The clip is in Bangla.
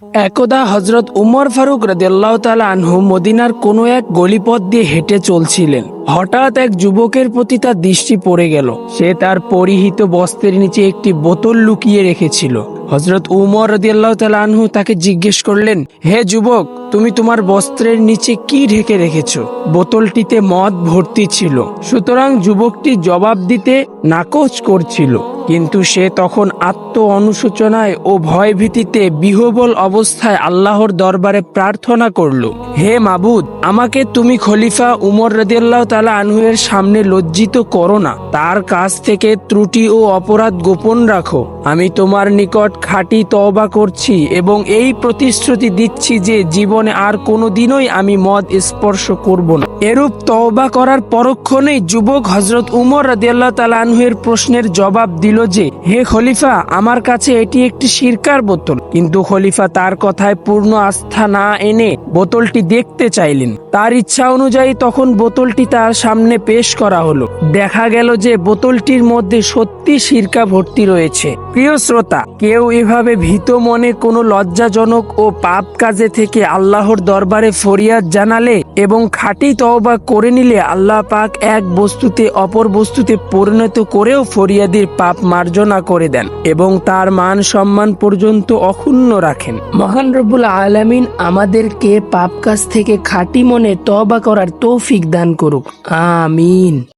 একদা হজরত উমর ফারুক রাদিয়াল্লাহু তাআলা আনহু মদিনার কোনো এক গলিপথ দিয়ে হেঁটে চলছিলেন। হঠাৎ এক যুবকের প্রতি তার দৃষ্টি পড়ে গেল। সে তার পরিহিত বস্ত্রের নিচে একটি বোতল লুকিয়ে রেখেছিল। হজরত উমর রাদিয়াল্লাহু তাআলা আনহু তাকে জিজ্ঞেস করলেন, হে যুবক, তুমি তোমার বস্ত্রের নিচে কি ঢেকে রেখেছো? বোতলটিতে মদ ভর্তি ছিল। সুতরাং যুবকটি জবাব দিতে নাকচ করছিল, কিন্তু সে তখন আত্ম অনুশোচনায় ও ভয়ভীতিতে বিহ্বল অবস্থায় আল্লাহর দরবারে প্রার্থনা করল, হে মাবুদ, আমাকে তুমি খলিফা উমর রাদিয়াল্লাহু তাআলা আনহু এর সামনে লজ্জিত করো না। তার কাছ থেকে ত্রুটি ও অপরাধ গোপন রাখো। আমি তোমার নিকট খাঁটি তওবা করছি এবং এই প্রতিশ্রুতি দিচ্ছি যে জীবনে আর কোনোদিনই আমি মদ স্পর্শ করব না। এরূপ তওবা করার পরক্ষণেই যুবক হযরত উমর রাদিয়াল্লাহু তাআলা আনহু এর প্রশ্নের জবাব দিল যে, হে খলিফা, আমার কাছে এটি একটি সিরকার বোতল। কিন্তু খলিফা তার কথায় পূর্ণ আস্থা না এনে বোতলটি দেখতে চাইলেন। তার ইচ্ছা অনুযায়ী তখন বোতলটি তার সামনে পেশ করা হলো। দেখা গেল যে বোতলটির মধ্যে সত্যি সিরকা ভর্তি রয়েছে। প্রিয় শ্রোতা, কেউ এভাবে ভীত মনে কোনো লজ্জাজনক ও পাপ কাজে থেকে আল্লাহর দরবারে ফরিয়াদ জানালে এবং খাঁটি তওবা করে নিলে আল্লাহ পাক এক বস্তুতে অপর বস্তুতে পরিণত করেও ফরিয়াদির পাপ মার্জনা করে দেন এবং তার মান সম্মান পর্যন্ত অক্ষুণ্ণ রাখেন। মহান রব্বুল আলামিন আমাদেরকে পাপ কাজ থেকে খাঁটি মনে তওবা করার তৌফিক দান করুক। আমিন।